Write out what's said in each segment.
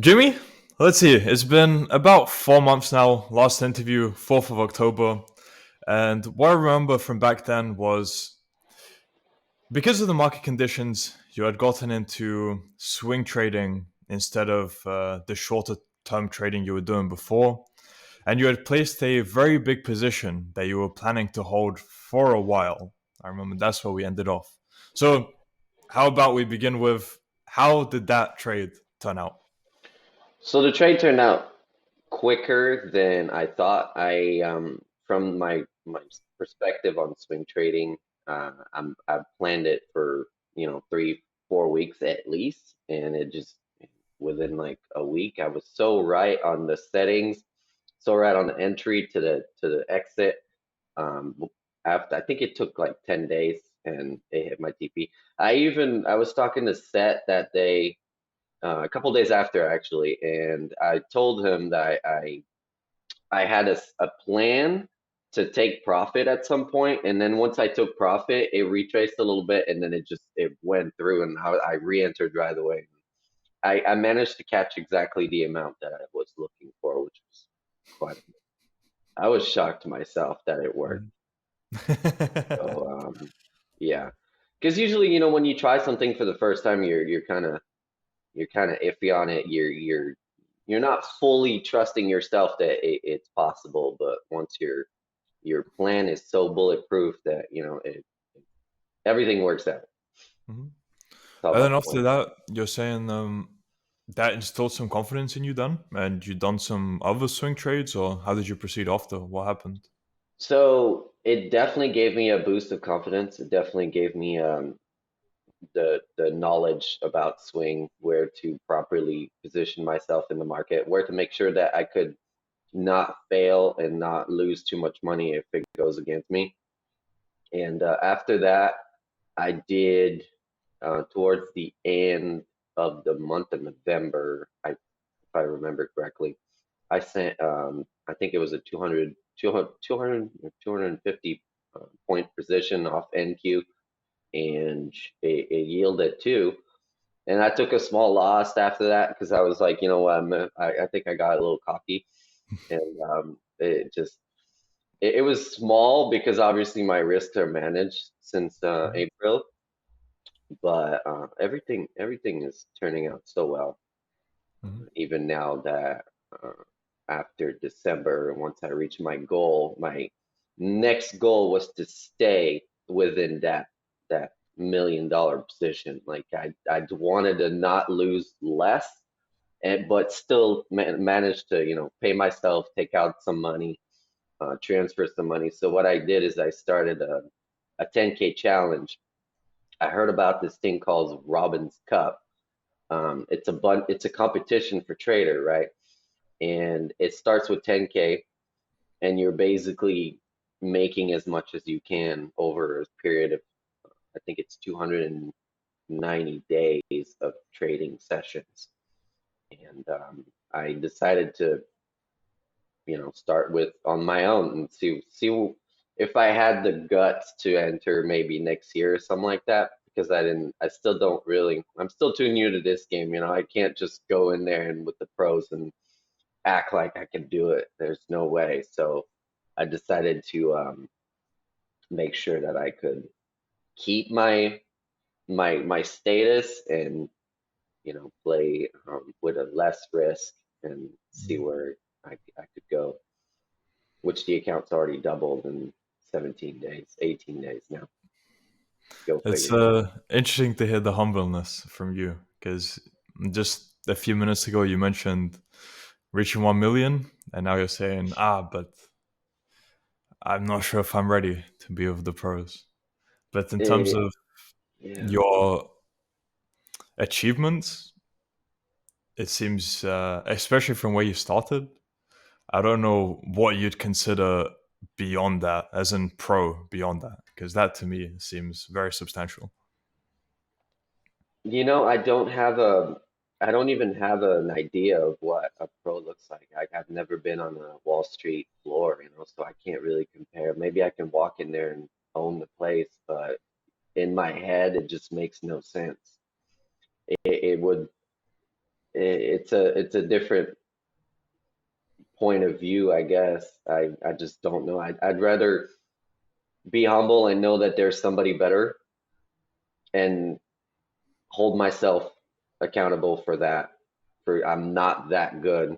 Jimmy, let's see. It's been about 4 months now. Last interview, 4th of October. And what I remember from back then was because of the market conditions, you had gotten into swing trading instead of the shorter term trading you were doing before. And you had placed a very big position that you were planning to hold for a while. I remember that's where we ended off. So, how about we begin with how did that trade turn out? So the trade turned out quicker than I thought. From my perspective on swing trading, I planned it for 3 4 weeks at least, and it just within like a week, I was so right on the settings, so right on the entry to the exit. Um, After I think it took like 10 days, and it hit my TP. I was talking to Seth that day a couple days after actually, and I told him that I had a plan to take profit at some point, and then once I took profit, it retraced a little bit, and then it went through, and I re-entered right away. I managed to catch exactly the amount that I was looking for, which was quite. I was shocked myself that it worked. So yeah, because usually when you try something for the first time, you're kind of iffy on it. You're not fully trusting yourself that it's possible, but once your plan is so bulletproof that everything works out. It's Mhm. all And then about after plan. that, you're saying that instilled some confidence in you then, and you done some other swing trades, or how did you proceed after? What happened? So it definitely gave me a boost of confidence. It definitely gave me the knowledge about swing, where to properly position myself in the market, where to make sure that I could not fail and not lose too much money if it goes against me. And after that, I did towards the end of the month of November, if I remember correctly, I sent, I think it was a 250 point position off NQ, and it yielded two. And I took a small loss after that because I was like, you know what, I think I got a little cocky, and it was small because obviously my risks are managed since April, but everything is turning out so well. Mhm. Even now that uh, after December, once I reach my goal, my next goal was to stay within that $1 million position. Like I wanted to not lose less, and but still manage to pay myself, take out some money, transfer some money. So what I did is I started a 10K challenge. I heard about this thing called Robin's Cup. It's a competition for trader, right? And it starts with 10K, and you're basically making as much as you can over a period of, I think it's 290 days of trading sessions. And I decided to, start with on my own and see if I had the guts to enter maybe next year or something like that. Because I still don't really, I'm still too new to this game. I can't just go in there and with the pros and act like I can do it. There's no way. So I decided to make sure that I could keep my status and play with a less risk and see where I could go. Which the account's already doubled in 17 days, 18 days now. Go It's figure. interesting to hear the humbleness from you, because just a few minutes ago you mentioned reaching 1 million, and now you're saying, but I'm not sure if I'm ready to be with the pros. But in terms Eh, of yeah. your achievements, it seems, especially from where you started, I don't know what you'd consider beyond that, as in pro beyond that, because that to me seems very substantial. I don't even have an idea of what a pro looks like. I've never been on a Wall Street floor, so I can't really compare. Maybe I can walk in there and own the place, but in my head, it just makes no sense. It would. it's a different point of view, I guess. I just don't know. I'd rather be humble and know that there's somebody better and hold myself accountable for that. For I'm not that good.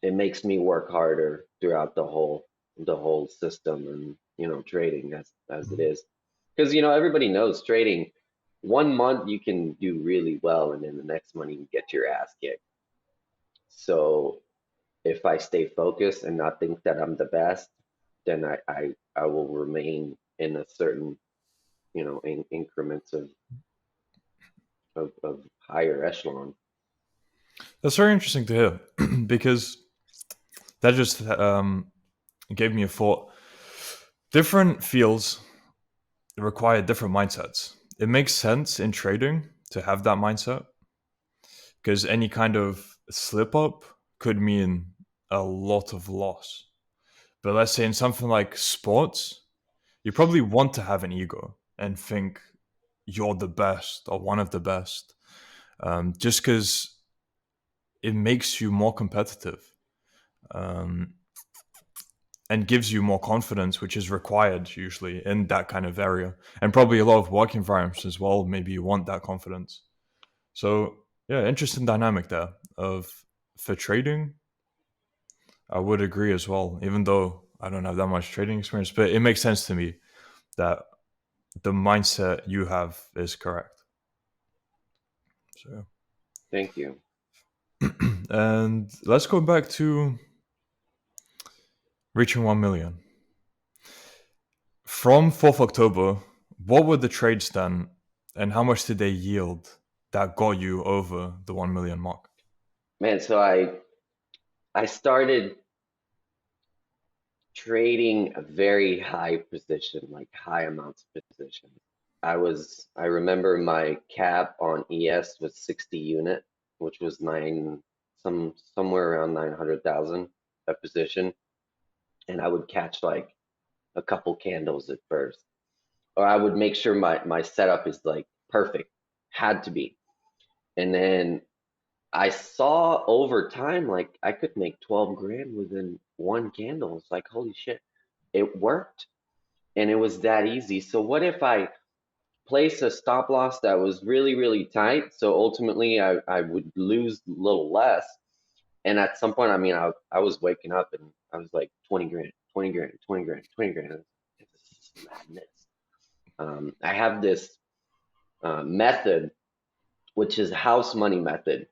It makes me work harder throughout the whole system and trading as it is. Because everybody knows trading 1 month you can do really well and then the next month you can get your ass kicked. So if I stay focused and not think that I'm the best, then I will remain in a certain, increments of higher echelon. That's very interesting to hear because that just gave me a thought. Different fields require different mindsets. It makes sense in trading to have that mindset because any kind of slip up could mean a lot of loss. But let's say in something like sports, you probably want to have an ego and think you're the best or one of the best, just because it makes you more competitive, um, and gives you more confidence, which is required usually in that kind of area, and probably a lot of work environments as well. Maybe you want that confidence. So yeah, interesting dynamic there of for trading. I would agree as well, even though I don't have that much trading experience, but it makes sense to me that the mindset you have is correct. So, Thank you. and let's go back to reaching 1 million. From 4th October, what were the trades then, and how much did they yield that got you over the 1 million mark? Man, so I started trading a very high position, like high amounts of position. I remember my cap on ES was 60 unit, which was somewhere around 900,000 a position, and I would catch like a couple candles at first, or I would make sure my setup is like perfect, had to be, and then I saw over time like I could make 12 grand within one candle. It's like holy shit, it worked, and it was that easy. So what if I place a stop loss that was really, really tight? So ultimately, I would lose a little less. And at some point, I mean, I was waking up and I was like 20 grand, 20 grand, 20 grand, 20 grand. It's madness. I have this method, which is house money method.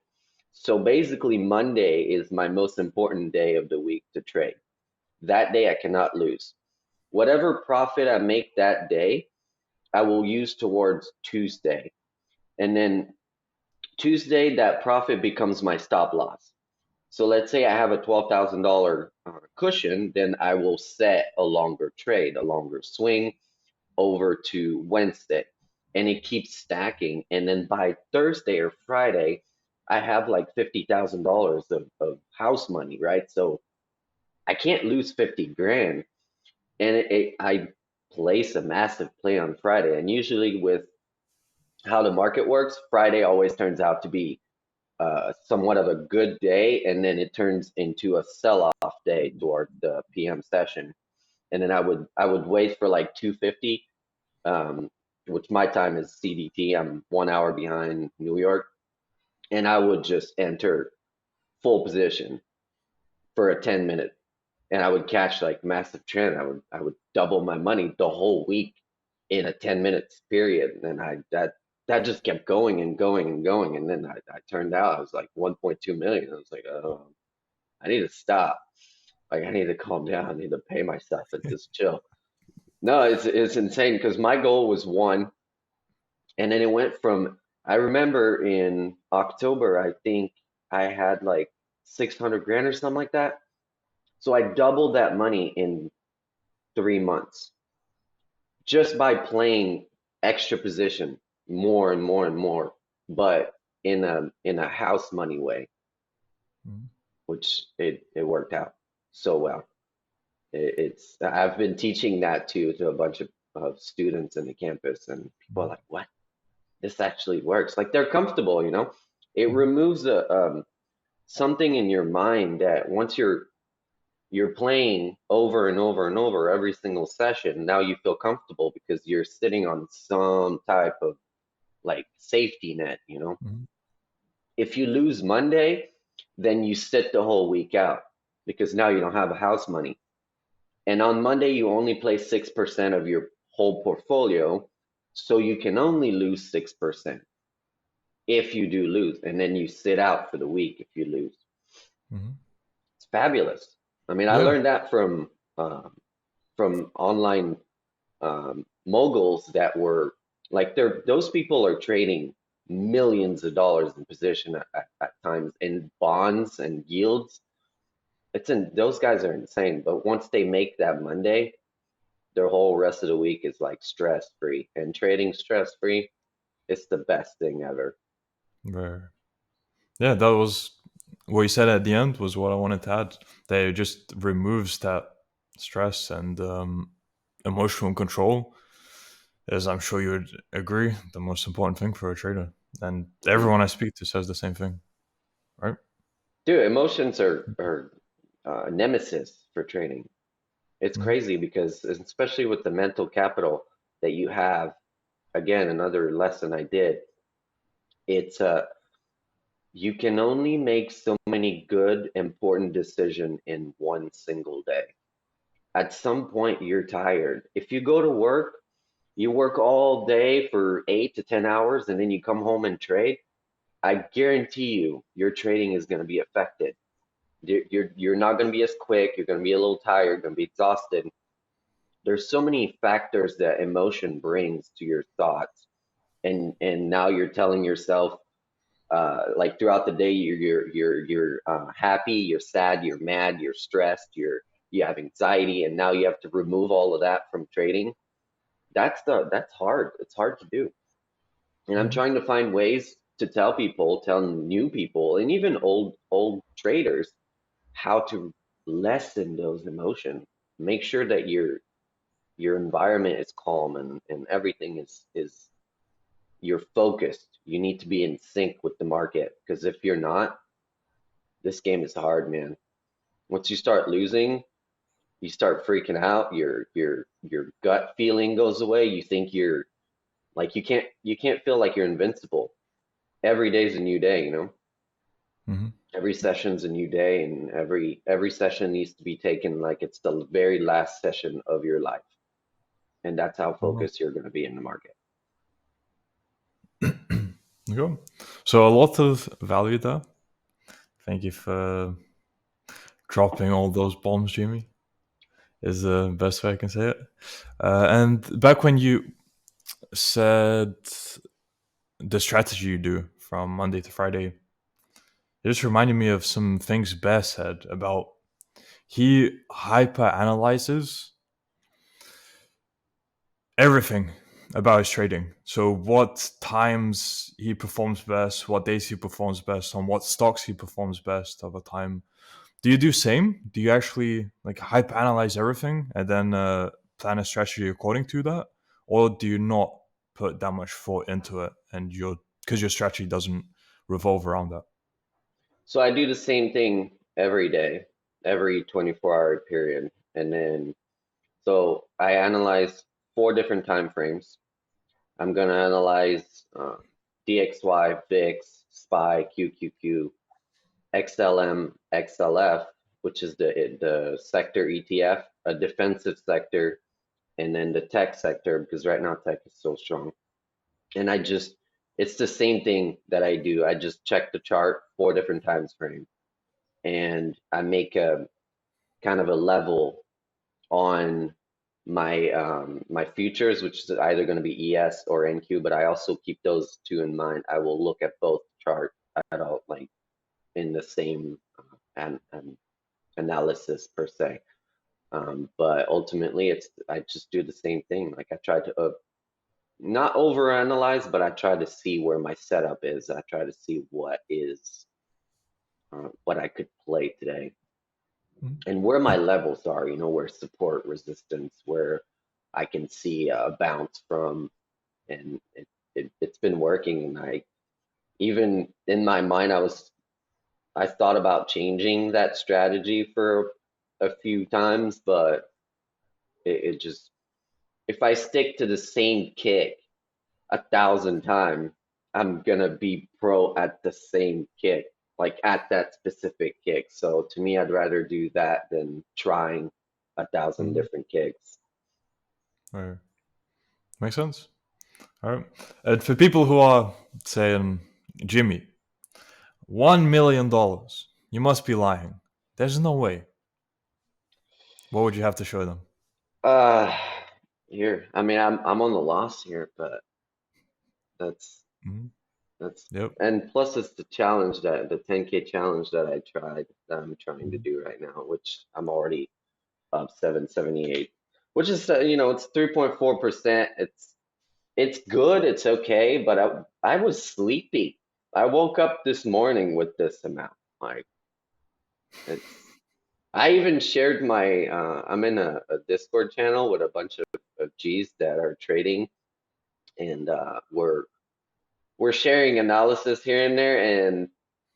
So basically, Monday is my most important day of the week to trade. That day, I cannot lose. Whatever profit I make that day, I will use towards Tuesday. And then Tuesday, that profit becomes my stop loss. So let's say I have a $12,000 cushion, then I will set a longer trade, a longer swing over to Wednesday. And it keeps stacking. And then by Thursday or Friday, I have like $50,000 of house money, right? So I can't lose 50 grand. And I place a massive play on Friday. And usually with how the market works, Friday always turns out to be somewhat of a good day, and then it turns into a sell-off day toward the PM session. And then I would wait for like 250, um, which my time is CDT. I'm 1 hour behind New York, and I would just enter full position for a 10 minute, and I would catch like massive trend. I would double my money the whole week in a 10 minutes period, and that just kept going and going and going, and then I turned out I was like 1.2 million. I was like, oh, I need to stop. Like I need to calm down. I need to pay myself and just chill. No, it's insane because my goal was one, and then it went from. I remember in October, I think I had like 600 grand or something like that. So I doubled that money in 3 months just by playing extra position more and more and more, but in a house money way, Mhm. which it worked out so well. It's I've been teaching that to a bunch of students in the campus, and people are like, "What? This actually works!" Like they're comfortable. It Mhm. removes a something in your mind that once you're playing over and over and over every single session, now you feel comfortable because you're sitting on some type of like safety net, you know. Mhm. If you lose Monday, then you sit the whole week out because now you don't have a house money. And on Monday, you only play 6% of your whole portfolio. So you can only lose 6% if you do lose. And then you sit out for the week if you lose. Mhm. It's fabulous. I mean, I Yeah. learned that from online moguls that were like those people are trading millions of dollars in position at times in bonds and yields. Those guys are insane. But once they make that Monday, their whole rest of the week is like stress free. And trading stress free, it's the best thing ever. Right. Yeah, that was what you said at the end was what I wanted to add. That it just removes that stress and emotional control, as I'm sure you would agree, the most important thing for a trader. And Mhm. everyone I speak to says the same thing, right? Dude, emotions are nemesis for trading. It's Mhm. crazy because especially with the mental capital that you have, again, another lesson I did, it's you can only make so many good, important decisions in one single day. At some point, you're tired. If you go to work, you work all day for 8 to 10 hours, and then you come home and trade. I guarantee you, your trading is going to be affected. You're not going to be as quick. You're going to be a little tired. Going to be exhausted. There's so many factors that emotion brings to your thoughts, and now you're telling yourself like throughout the day you're happy, you're sad, you're mad, you're stressed, you have anxiety, and now you have to remove all of that from trading. That's hard. It's hard to do, and I'm Mhm. trying to find ways to tell new people, and even old traders how to lessen those emotions. Make sure that your environment is calm and everything is you're focused. You need to be in sync with the market because if you're not, this game is hard, man. Once you start losing, you start freaking out. Your gut feeling goes away. You think you're like you can't feel like you're invincible. Every day's a new day, you know. Mhm. Every session's a new day, and every session needs to be taken like it's the very last session of your life, and that's how Oh, focused you're going to be in the market. okay. So a lot of value there. Thank you for dropping all those bombs, Jimmy. Is the best way I can say it. And back when you said the strategy you do from Monday to Friday, it just reminded me of some things Bear said about he hyper analyzes everything about his trading. So what times he performs best, what days he performs best, on what stocks he performs best over time. Do you do same? Do you actually like hyper analyze everything and then plan a strategy according to that, or do you not put that much thought into it and your because your strategy doesn't revolve around that? So I do the same thing every day, every 24-hour period, and then so I analyze 4 different time frames. I'm going to analyze DXY, VIX, SPY, QQQ, XLM, XLF, which is the sector ETF, a defensive sector, and then the tech sector because right now tech is so strong. And it's the same thing that I do. I just check the chart 4 different times frame, and I make a kind of a level on my futures, which is either going to be ES or NQ, but I also keep those two in mind. I will look at both chart at all like in the same and analysis per se. But ultimately, I just do the same thing. Like I try to not overanalyze, but I try to see where my setup is. I try to see what I could play today Mhm. and where my levels are, where support, resistance, where I can see a bounce from, and it's been working. And even in my mind, I thought about changing that strategy for a few times, but it just, if I stick to the same kick 1,000 times, I'm gonna be pro at the same kick, like at that specific kick. So to me, I'd rather do that than trying 1,000 Mhm. different kicks. All right. Makes sense. All right. And for people who are saying, Jimmy, $1 million, you must be lying. There's no way. What would you have to show them? Uh, Here, I mean, I'm on the loss here, but that's Mhm. that's Yep. and plus it's the challenge that the 10K challenge that I tried that I'm trying to Mhm. do right now, which I'm already up 778, which is it's 3.4%. It's good, it's okay, but I was sleepy. I woke up this morning with this amount. Like it's I even shared my I'm in a Discord channel with a bunch of G's that are trading, and we're sharing analysis here and there, and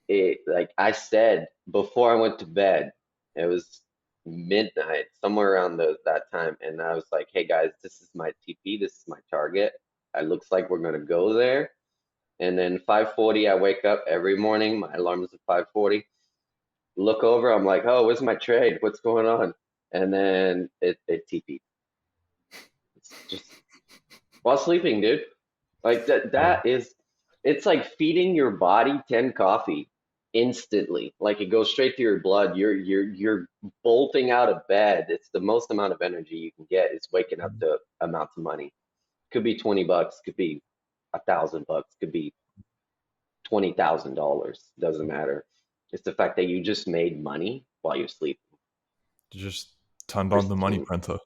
it, like I said before I went to bed, it was midnight, somewhere around that time, and I was like, "Hey guys, this is my TP, this is my target. It looks like we're gonna go there." And then 5:40, I wake up every morning. My alarm is at 5:40. Look over, I'm like, "Oh, where's my trade? What's going on?" And then it TP. It's just while sleeping, dude. Like Yeah. that is it's like feeding your body 10 coffee instantly. Like it goes straight to your blood. You're bolting out of bed. It's the most amount of energy you can get is waking up Mhm. to amounts of money. Could be $20, could be $1,000, could be $20,000. Doesn't matter. It's the fact that you just made money while you're sleeping. You just turned on the money Pristine. printer.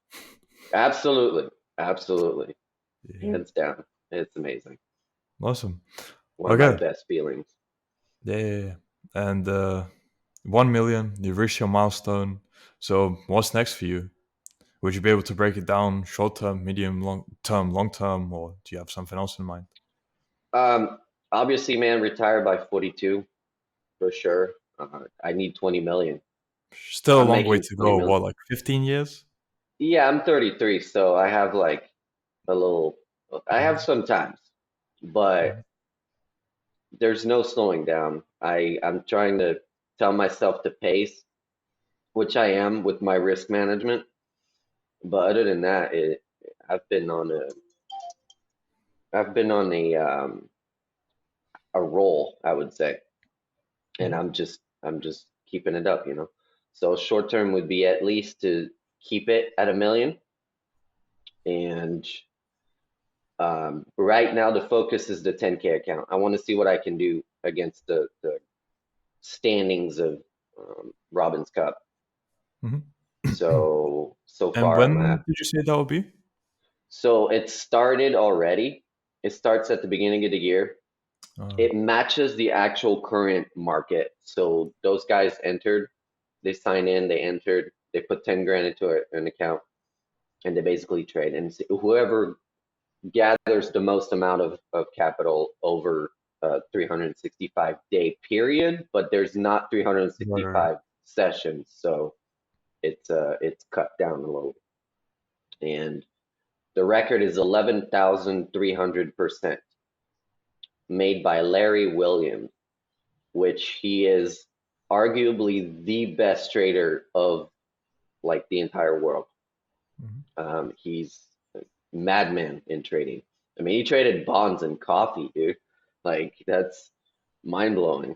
Absolutely. Absolutely. Yeah. Hands down. It's amazing. Awesome. One of my Okay. best feelings. Yeah, yeah, yeah. And 1 million, you reached your milestone. So what's next for you? Would you be able to break it down short term, medium, long term, or do you have something else in mind? Um, Obviously, man, retire by 42 for sure. I need 20 million. Still a I'm long way making to 20 go. million. What, like 15 years? Yeah, I'm 33, so I have like a little, I have Mhm. some times, but Mhm. there's no slowing down. I'm trying to tell myself to pace, which I am with my risk management. But other than that, I've been on a, I've been on a roll, I would say, and Mhm. I'm just keeping it up, you know. So short term would be at least to keep it at 1 million, and right now the focus is the 10K account. I want to see what I can do against the standings of Robin's Cup. Mhm. So And far I'm when at. did you say that would be? So it started already. It starts at the beginning of the year. Uh, It matches the actual current market. So those guys entered, they signed in, they entered, they put 10 grand into an account, and they basically trade. And whoever gathers the most amount of capital over a 365-day period, but there's not right, right, 365 sessions, so it's cut down a little. And the record is 11,300% made by Larry Williams, which he is arguably the best trader of like the entire world. Mhm. He's a madman in trading. I mean, he traded bonds and coffee, dude. Like that's mind blowing.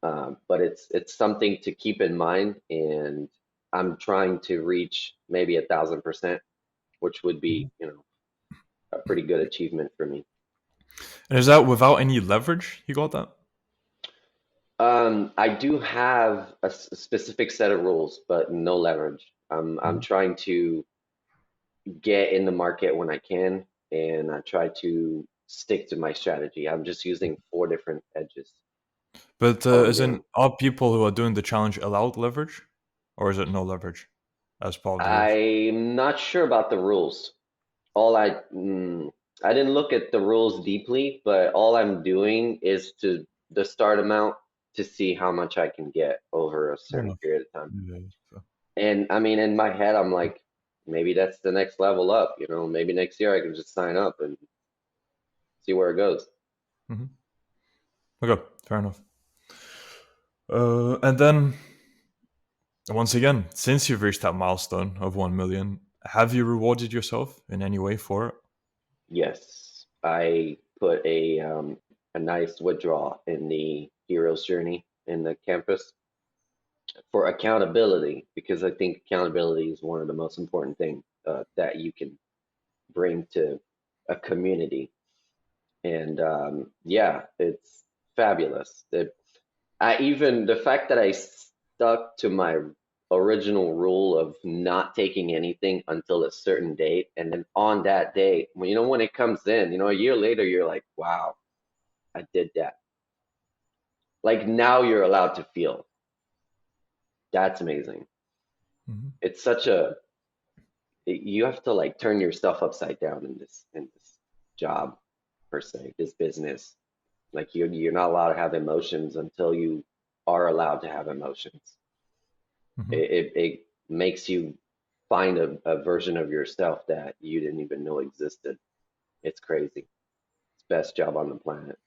But it's something to keep in mind, and I'm trying to reach maybe 1,000%, which would be, Mhm. a pretty good achievement for me. And is that without any leverage? You got that? I do have a specific set of rules, but no leverage. I'm Mhm. trying to get in the market when I can, and I try to stick to my strategy. I'm just using four different edges But all isn't again. all people who are doing the challenge allowed leverage, or is it no leverage as part of the rules? I'm not sure about the rules. All I I didn't look at the rules deeply, but all I'm doing is to the start amount to see how much I can get over a Fair certain enough. period of time. Yeah. So, And I mean, in my head, I'm like, maybe that's the next level up. Maybe next year I can just sign up and see where it goes. mhm. Okay, fair enough. And then once again, since you've reached that milestone of 1 million, have you rewarded yourself in any way for it? Yes, I put a nice withdrawal in the hero's journey in the campus for accountability because I think accountability is one of the most important things that you can bring to a community. And yeah, it's fabulous. The fact that I stuck to my original rule of not taking anything until a certain date, and then on that day, when it comes in, a year later, you're like, wow, I did that. Like now you're allowed to feel. That's amazing. Mhm. It's such a you have to like turn yourself upside down in this job per se, this business. Like you're not allowed to have emotions until you are allowed to have emotions. Mhm. It makes you find a version of yourself that you didn't even know existed. It's crazy. It's best job on the planet.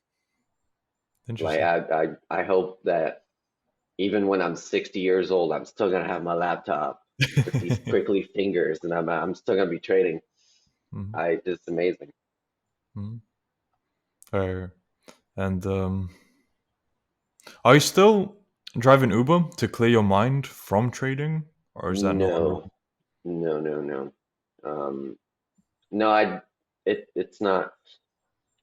Like Interesting. I hope that even when I'm 60 years old, I'm still gonna have my laptop with these prickly fingers, and I'm still gonna be trading. Mhm. It's amazing. Mhm. Fair. And are you still driving Uber to clear your mind from trading, or is that no longer? No, no, no, no. Um, no, it's not.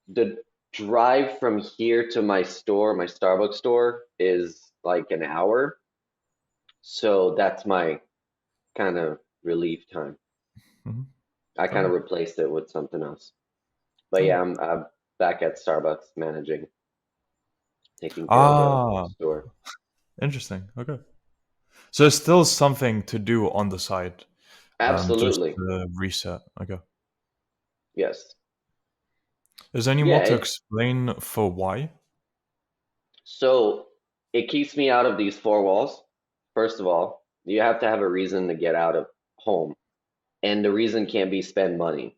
The drive from here to my store, my Starbucks store, is like an hour. So that's my kind of relief time. Mhm. I kind of Okay. replaced it with something else. But Okay. yeah, I'm back at Starbucks managing, taking care of the Ah, store. interesting. Okay. So it's still something to do on the side, just Absolutely. to reset. Okay. Yes. Is there any Yeah, more to explain for why? so it keeps me out of these four walls. First of all, you have to have a reason to get out of home. And the reason can't be spend money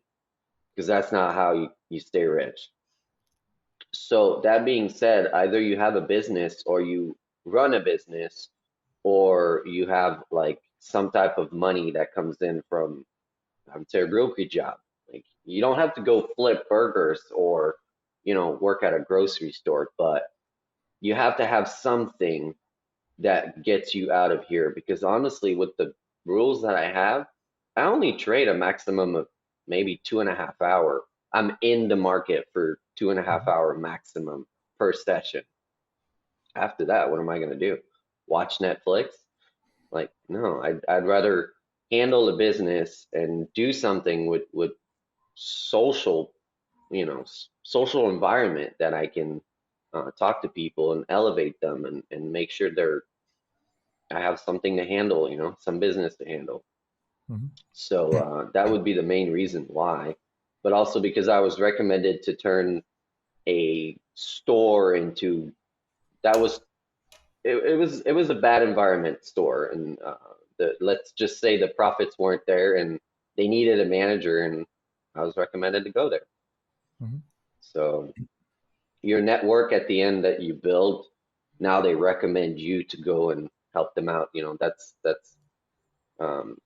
because that's not how you stay rich. So that being said, either you have a business or you run a business or you have like some type of money that comes in from, I would say, a brokerage job. Like you don't have to go flip burgers or, work at a grocery store, but you have to have something that gets you out of here because honestly, with the rules that I have, I only trade a maximum of maybe 2.5 hour. I'm in the market for 2.5 hour maximum per session. After that, what am I going to do? Watch Netflix? Like, no, I'd rather handle the business and do something with social, social environment that I can talk to people and elevate them and make sure I have something to handle, some business to handle. Mhm. So that would be the main reason why, but also because I was recommended to turn a store into that was it was a bad environment store, and let's just say the profits weren't there, and they needed a manager, and I was recommended to go there. Mhm. So your network at the end that you build, now they recommend you to go and help them out. That's um,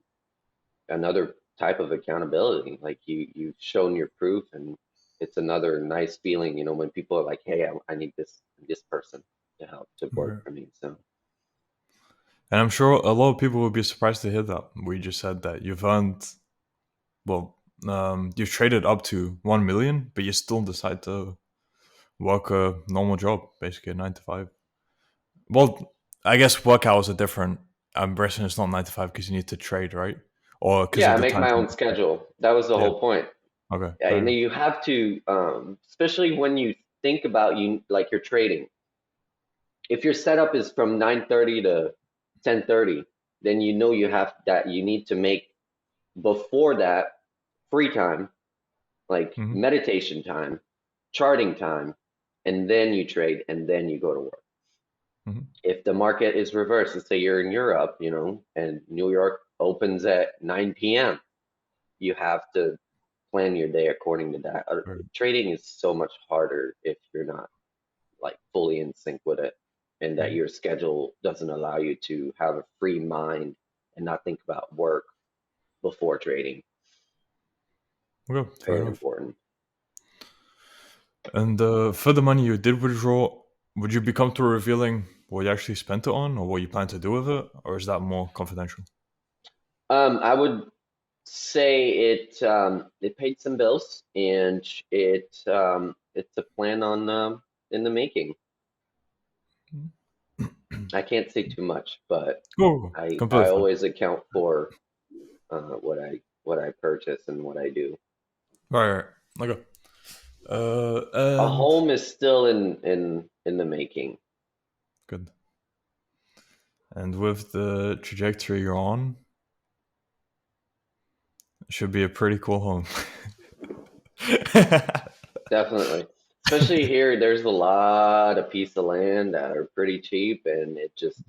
another type of accountability. Like you've shown your proof, and it's another nice feeling, when people are like, "Hey, I need this person to help to work Okay. for me." So And I'm sure a lot of people would be surprised to hear that. We just said that you've earned, well, you've traded up to 1 million, but you still decide to work a normal job, basically a 9 to 5. Well, I guess work hours are different. I'm guessing it's not 9 to 5 because you need to trade, right? Or because yeah, of I the make time my zone. own schedule. That was the Yeah. whole point. Okay. Yeah, Fair and then enough. you have to, especially when you think about you like you're trading. If your setup is from 9:30 to 10:30, then you have that you need to make before that free time like Mm-hmm. meditation time, charting time, and then you trade and then you go to work. Mm-hmm. If the market is reversed, let's say you're in Europe, and New York opens at 9 p.m., you have to plan your day according to that. Right. Trading is so much harder if you're not like fully in sync with it, and that Mm-hmm. your schedule doesn't allow you to have a free mind and not think about work before trading. Okay, fair Very enough. important. And for the money you did withdraw, would you be comfortable revealing what you actually spent it on, or what you plan to do with it, or is that more confidential? I would say it paid some bills, and it's a plan on in the making. I can't say too much, but Oh, I completely fine. always account for what I purchase and what I do. Right, right. Okay. A And home is still in the making. good. And with the trajectory you're on, it should be a pretty cool home. Definitely. Especially here, there's a lot of piece of land that are pretty cheap, and it just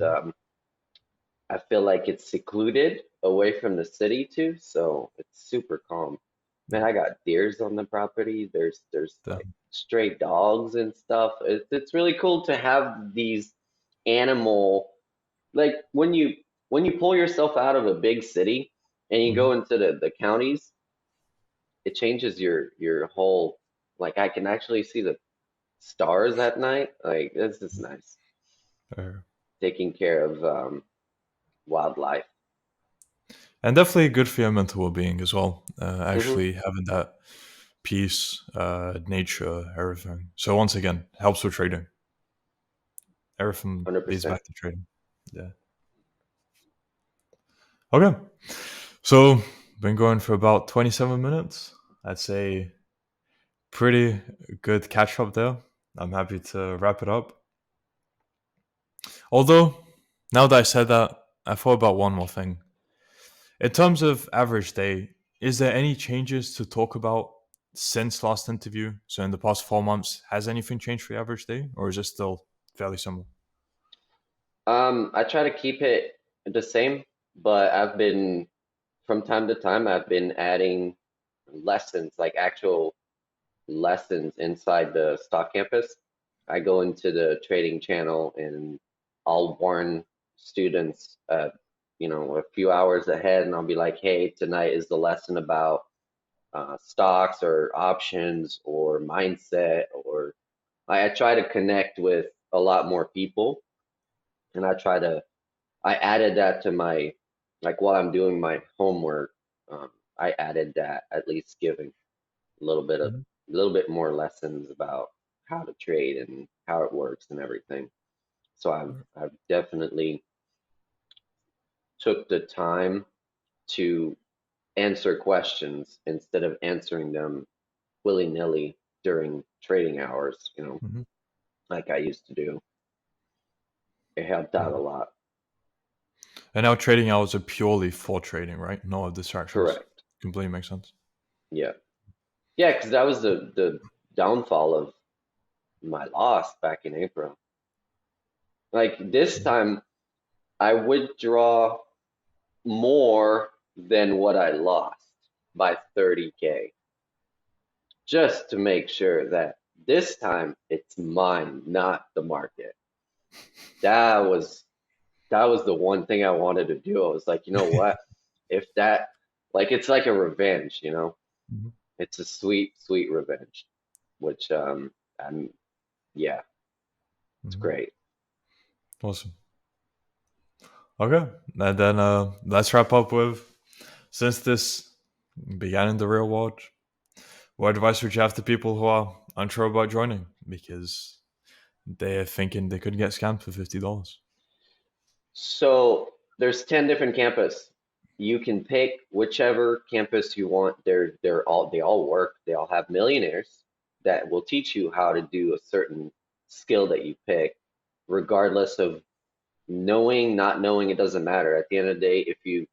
I feel like it's secluded away from the city too, so it's super calm. Man, Yeah, I got deers on the property. There's like damn. stray dogs and stuff. It's really cool to have these animal, like when you pull yourself out of a big city and you Mhm. go into the counties, it changes your whole, like I can actually see the stars at night. Like this is nice. Uh, Taking care of wildlife. and definitely good for your mental well-being as well. Mm-hmm. Actually having that peace, nature, everything. So once again, helps with trading. Everything leads 100%. back to trading. Yeah. Okay. So been going for about 27 minutes. I'd say pretty good catch up there. I'm happy to wrap it up. Although, now that I said that, I thought about one more thing. In terms of average day, is there any changes to talk about since last interview? So in the past 4 months, has anything changed for your average day, or is it still fairly similar? I try to keep it the same, but from time to time, I've been adding lessons, like actual lessons inside the stock campus. I go into the trading channel and I'll warn students, a few hours ahead, and I'll be like, "Hey, tonight is the lesson about stocks or options or mindset." Or I try to connect with a lot more people, and I added that to my, like while I'm doing my homework, I added that, at least giving a little bit of Mhm. a little bit more lessons about how to trade and how it works and everything. So I've definitely took the time to answer questions instead of answering them willy-nilly during trading hours, Mhm. like I used to do. It helped out a Mhm. lot. And now trading hours are purely for trading, right? No distractions. Correct. Completely makes sense. Yeah. Yeah, because that was the downfall of my loss back in April. Like this time, I withdraw more than what I lost by 30K, just to make sure that this time it's mine, not the market. That was that was the one thing I wanted to do. I was like, you know what? If that, like, it's like a revenge, Mhm. It's a sweet, sweet revenge, which I'm yeah, it's Mhm. great. Awesome. Okay. And then let's wrap up with, since this began in the real world, what advice would you have to people who are unsure about joining because they're thinking they could get scammed for $50? So there's 10 different campus. You can pick whichever campus you want. They all work. They all have millionaires that will teach you how to do a certain skill that you pick, regardless of knowing, not knowing, it doesn't matter. At the end of the day, if you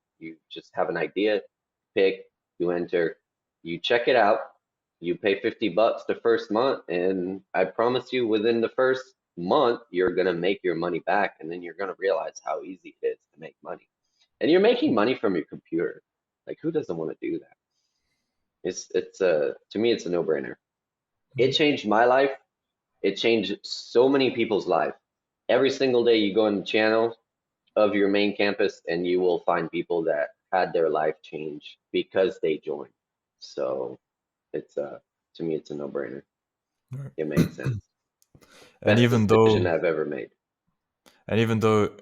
just have an idea, pick, you enter, you check it out, You pay $50 the first month, and I promise you, within the first month, you're gonna make your money back, and then you're gonna realize how easy it is to make money. And you're making money from your computer. Like, who doesn't want to do that? It's a to me, it's a no-brainer. It Mhm. changed my life. It changed so many people's life. Every single day you go in the channel of your main campus, and you will find people that had their life change because they joined. So it's to me, it's a no-brainer. Right. It made sense. And Best even decision though, I've ever made. and even though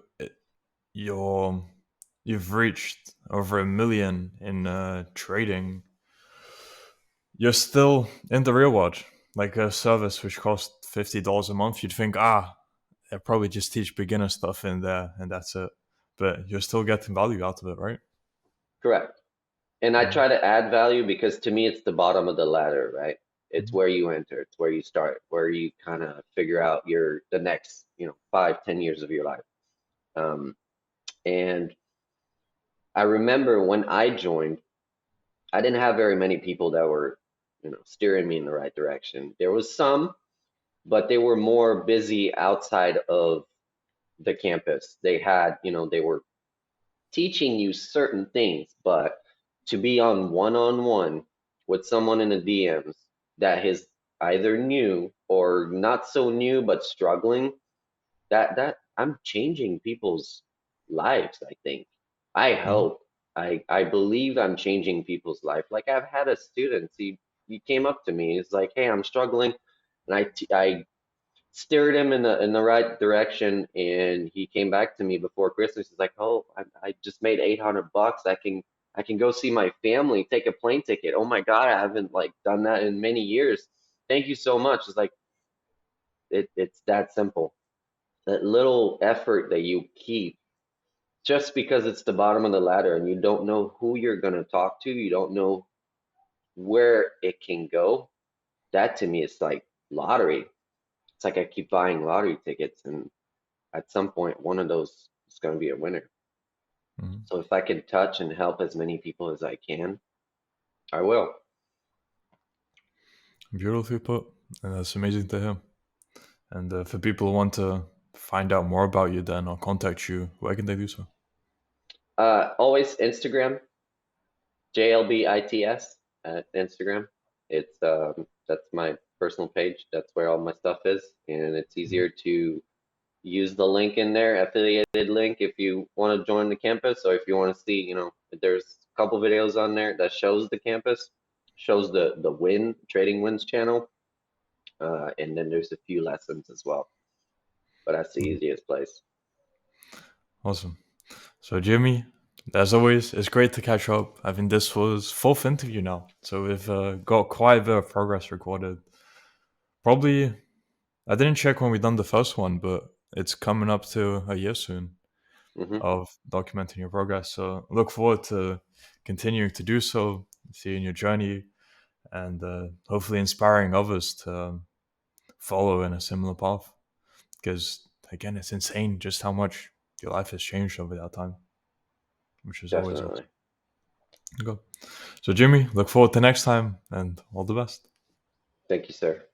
you're you've reached over 1 million in trading, you're still in the real world. Like a service which costs $50 a month, you'd think, they probably just teach beginner stuff in there and that's it. But you're still getting value out of it, right? Correct. And I Mhm. try to add value because to me, it's the bottom of the ladder, right? It's Mhm. where you enter, it's where you start, where you kind of figure out the next, 5, 10 years of your life. Um, and I remember when I joined, I didn't have very many people that were, steering me in the right direction. There was some, but they were more busy outside of the campus. They were teaching you certain things, but to be on one with someone in the DMs that is either new or not so new but struggling, that I'm changing people's lives, I think. I Mhm. hope. I believe I'm changing people's life. Like, I've had a student, he came up to me. He's like, "Hey, I'm struggling." And I steered him in the right direction, and he came back to me before Christmas. He's like, "Oh, I just made $800. I can go see my family, take a plane ticket. Oh my God, I haven't like done that in many years. Thank you so much." It's like it's that simple. That little effort that you keep just because it's the bottom of the ladder and you don't know who you're gonna talk to, you don't know where it can go. That to me is like lottery. It's like I keep buying lottery tickets, and at some point, one of those is going to be a winner. Mhm. So if I can touch and help as many people as I can, I will. Beautifully put. And that's amazing to hear. And for people who want to find out more about you then or contact you, where can they do so? Always Instagram, JLBITS at Instagram. That's my personal page. That's where all my stuff is, and it's Mhm. easier to use the link in there, affiliated link, if you want to join the campus, or if you want to see, there's a couple videos on there that shows the campus, shows the win trading wins channel, and then there's a few lessons as well. But that's the Mhm. easiest place. Awesome. So, Jimmy, as always, it's great to catch up. I think this was fourth interview now. So, we've got quite a bit of progress recorded. Probably, I didn't check when we done the first one, but it's coming up to a year soon Hmm. of documenting your progress. So, look forward to continuing to do so, seeing your journey, and hopefully inspiring others to follow in a similar path. Because, again, it's insane just how much your life has changed over that time, which is always awesome. Definitely. Okay. So, Jimmy, look forward to next time and all the best. Thank you, sir.